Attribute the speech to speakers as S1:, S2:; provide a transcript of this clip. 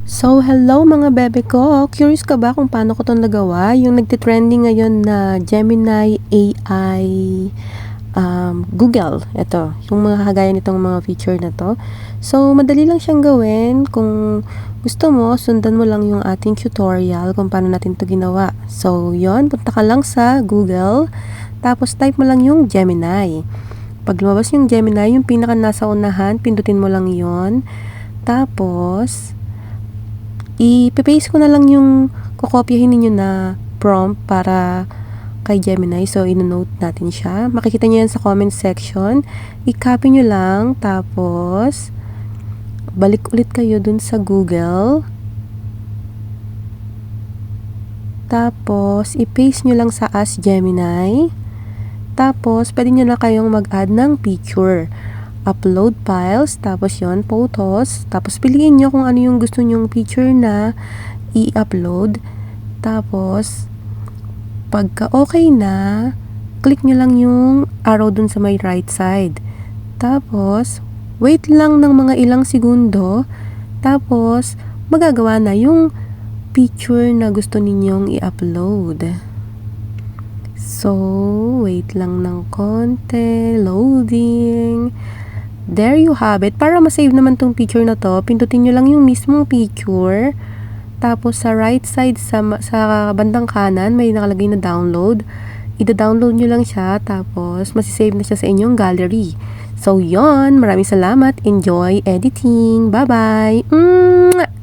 S1: So, hello mga bebe ko! Curious ka ba kung paano ko 'to nagawa? Yung nagte-trending ngayon na Gemini AI Google. Ito, yung mga kagaya nitong mga feature na 'to. So, madali lang siyang gawin. Kung gusto mo, sundan mo lang yung ating tutorial kung paano natin 'to ginawa. So, yon, punta ka lang sa Google, tapos type mo lang yung Gemini. Pag lumabas yung Gemini, yung pinaka nasa unahan, pindutin mo lang yon. Tapos ipe-paste ko na lang yung kokopyahin ninyo na prompt para kay Gemini. So, ino-note natin siya. Makikita nyo yan sa comment section. I-copy nyo lang. Tapos, balik ulit kayo dun sa Google. Tapos, i-paste nyo lang sa Ask Gemini. Tapos, pwede nyo na kayong mag-add ng picture. Upload files, tapos yon photos, tapos piliin nyo kung ano yung gusto nyong picture na i-upload. Tapos pagka okay na, click nyo lang yung arrow dun sa may right side. Tapos wait lang ng mga ilang segundo, tapos magagawa na yung picture na gusto ninyong i-upload. So wait lang ng konti, loading. There you have it. Para ma-save naman tong picture na to, pindutin nyo lang yung mismong picture. Tapos sa right side, sa bandang kanan, may nakalagay na download. Ida-download nyo lang siya, tapos masisave na siya sa inyong gallery. So yon, maraming salamat. Enjoy editing. Bye-bye!